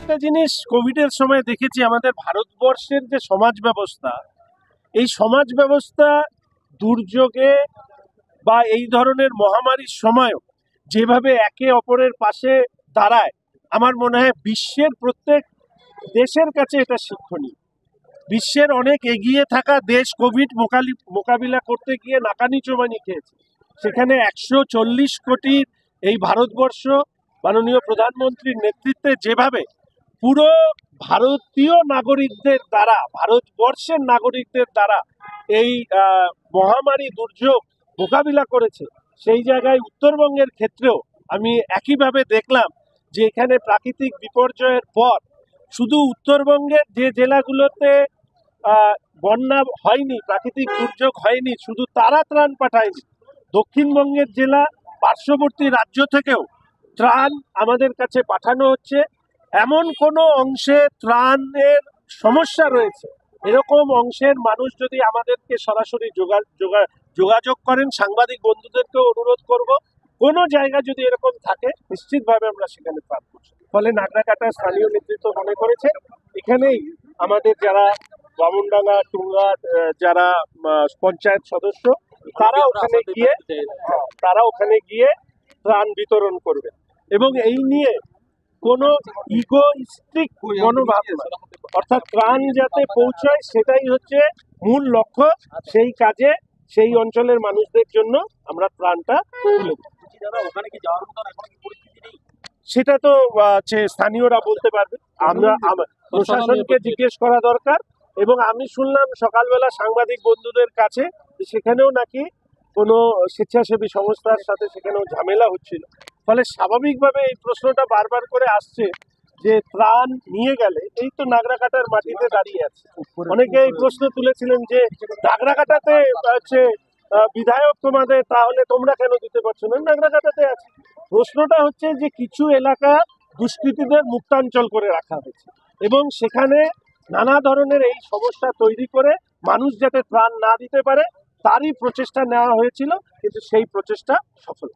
একটা জিনিস কোভিডের সময় দেখেছি, আমাদের ভারতবর্ষের যে সমাজ ব্যবস্থা, এই সমাজ ব্যবস্থা দুর্যোগে বা এই ধরনের মহামারীর সময়ও যেভাবে একে অপরের পাশে দাঁড়ায়, আমার মনে হয় বিশ্বের প্রত্যেক দেশের কাছে এটা শিক্ষণীয়। বিশ্বের অনেক এগিয়ে থাকা দেশ কোভিড মোকাবিলা করতে গিয়ে নাকানি চোবানি খেয়েছে, সেখানে 140 কোটির এই ভারতবর্ষ মাননীয় প্রধানমন্ত্রীর নেতৃত্বে যেভাবে পুরো ভারতীয় নাগরিকদের দ্বারা, ভারতবর্ষের নাগরিকদের দ্বারা এই মহামারী দুর্যোগ মোকাবিলা করেছে, সেই জায়গায় উত্তরবঙ্গের ক্ষেত্রেও আমি একইভাবে দেখলাম যে এখানে প্রাকৃতিক বিপর্যয়ের পর শুধু উত্তরবঙ্গের যে জেলাগুলোতে বন্যা হয়নি, প্রাকৃতিক দুর্যোগ হয়নি, শুধু তারা ত্রাণ পাঠায়নি, দক্ষিণবঙ্গের জেলা পার্শ্ববর্তী রাজ্য থেকেও ত্রাণ আমাদের কাছে পাঠানো হচ্ছে। এমন কোনো অংশে ত্রাণের সমস্যা রয়েছে, এরকম অংশের মানুষ যদি আমাদেরকে সরাসরি যোগাযোগ করেন, সাংবাদিক বন্ধুদেরকেও অনুরোধ করব, কোনো জায়গা যদি এরকম থাকে নিশ্চিতভাবে আমরা সেখানে ত্রাণ করছি। ফলে নাগরাকাটার স্থানীয় নেতৃত্ব মনে করেছে এখানেই আমাদের যারা বামুনডাঙ্গা টুঙ্গার যারা পঞ্চায়েত সদস্য, তারা ওখানে গিয়ে ত্রাণ বিতরণ করবে এবং এই নিয়ে কোনো ইগোইস্টিক মনোভাব নয়, অর্থাৎ ত্রাণ যাতে পৌঁছায় সেটাই হচ্ছে মূল লক্ষ্য। সেই কাজে সেই অঞ্চলের মানুষদের জন্য আমরা ত্রাণটা তুলে দিই। সেটা তো স্থানীয়রা বলতে পারবে, আমরা প্রশাসনকে জিজ্ঞেস করা দরকার। এবং আমি শুনলাম সকালবেলা সাংবাদিক বন্ধুদের কাছে সেখানেও নাকি কোনো স্বেচ্ছাসেবী সংস্থার সাথে সেখানেও ঝামেলা হচ্ছিল। ফলে স্বাভাবিকভাবে এই প্রশ্নটা বারবার করে আসছে যে ত্রাণ নিয়ে গেলে, এই তো নাগরাকাটার মাটিতে দাঁড়িয়ে আছে, অনেকে এই প্রশ্ন তুলেছিলেন যে নাগরাকাটাতে হচ্ছে বিধায়ক তোমাদের, তাহলে তোমরা কেন দিতে পারছো না? নাগরাকাটাতে আছে। প্রশ্নটা হচ্ছে যে কিছু এলাকা দুষ্কৃতীদের মুক্তাঞ্চল করে রাখা হয়েছে এবং সেখানে নানা ধরনের এই সমস্যা তৈরি করে মানুষ যাতে ত্রাণ না দিতে পারে তারই প্রচেষ্টা নেওয়া হয়েছিল, কিন্তু সেই প্রচেষ্টা সফল।